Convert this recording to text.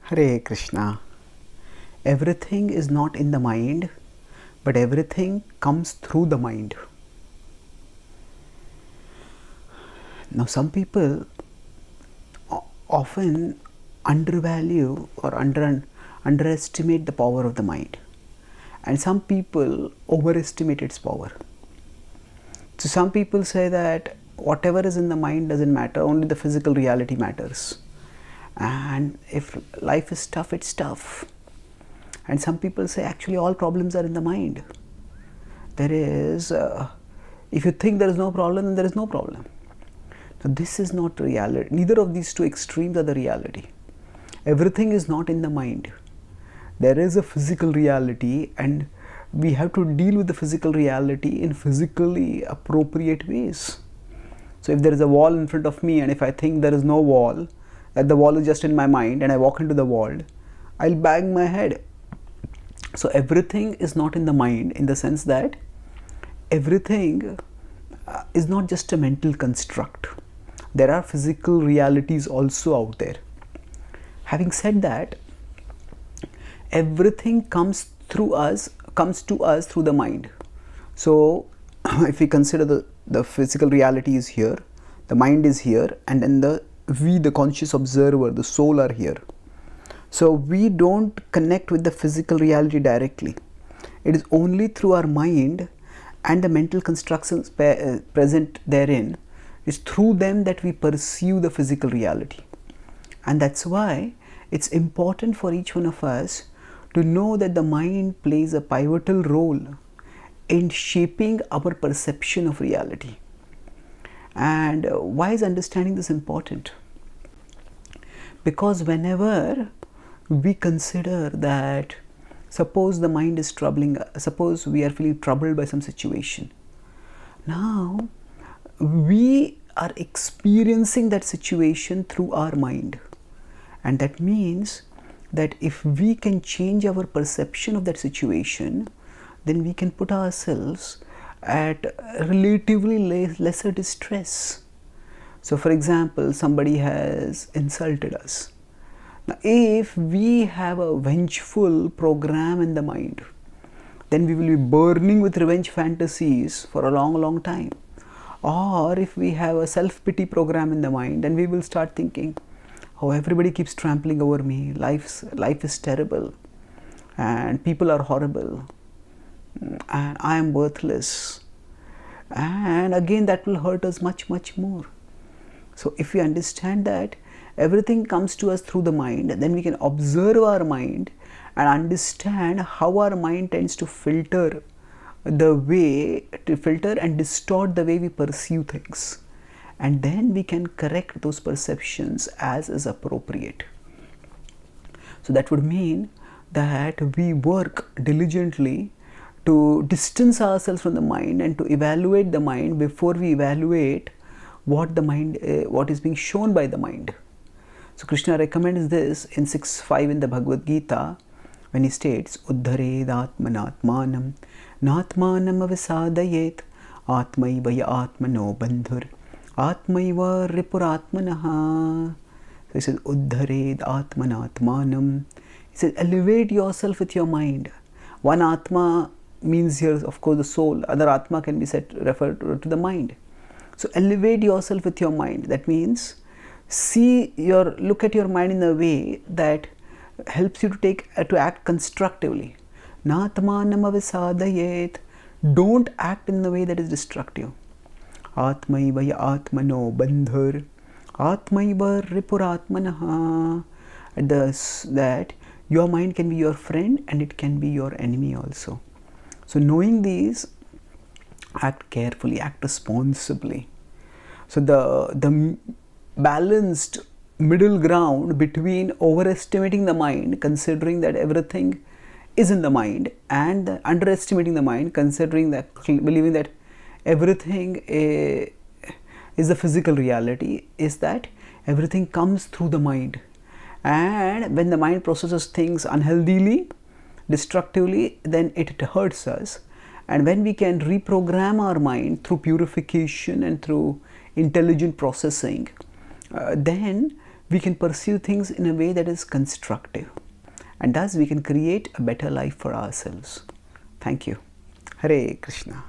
Hare Krishna. Everything is not in the mind, but everything comes through the mind. Now, some people often undervalue or underestimate the power of the mind, and some people overestimate its power. So, some people say that whatever is in the mind doesn't matter, only the physical reality matters. And if life is tough, it's tough. And some people say actually all problems are in the mind. There is, if you think there is no problem, then there is no problem. Now, this is not reality. Neither of these two extremes are the reality. Everything is not in the mind. There is a physical reality, and we have to deal with the physical reality in physically appropriate ways. So if there is a wall in front of me, and if I think there is no wall, that the wall is just in my mind, and I walk into the wall, I'll bang my head. So everything is not in the mind, in the sense that everything is not just a mental construct. There are physical realities also out there. Having said that, everything comes to us through the mind. So if we consider the physical reality is here, the mind is here, and then the conscious observer, the soul, are here. So we don't connect with the physical reality directly. It is only through our mind and the mental constructions present therein, is through them that we perceive the physical reality. And that's why it's important for each one of us to know that the mind plays a pivotal role in shaping our perception of reality. And why is understanding this important? Because whenever we consider that, suppose the mind is troubling, suppose we are feeling troubled by some situation, now we are experiencing that situation through our mind. And that means that if we can change our perception of that situation, then we can put ourselves at relatively lesser distress. So for example, somebody has insulted us. Now, if we have a vengeful program in the mind, then we will be burning with revenge fantasies for a long time. Or if we have a self-pity program in the mind, then we will start thinking, oh, everybody keeps trampling over me, life is terrible, and people are horrible, and I am worthless. And again, that will hurt us much more. So if we understand that everything comes to us through the mind, then we can observe our mind and understand how our mind tends to filter and distort the way we perceive things. And then we can correct those perceptions as is appropriate. So that would mean that we work diligently to distance ourselves from the mind and to evaluate the mind before we evaluate what is being shown by the mind. So Krishna recommends this in 6.5 in the Bhagavad Gita, when he states, Uddhared atmanatmanam natmanam avisadayet atmaivaya atmano bandhur atmaiva ripuratmanaha. So he says, Uddhared atmanatmanam. He says, elevate yourself with your mind. One atma means here, of course, the soul. Other atma can be referred to the mind. So elevate yourself with your mind. That means look at your mind in a way that helps you to act constructively. Natmanam avisadayet. Don't act in a way that is destructive. Atmaivaya atmano bandhur atmaiva ripuratmanaha. That your mind can be your friend and it can be your enemy also. So knowing these, act carefully, act responsibly. So the balanced middle ground between overestimating the mind, considering that everything is in the mind, and underestimating the mind, believing that everything is the physical reality, is that everything comes through the mind. And when the mind processes things unhealthily, destructively, then it hurts us. And when we can reprogram our mind through purification and through intelligent processing, then we can pursue things in a way that is constructive, and thus we can create a better life for ourselves. Thank you. Hare Krishna.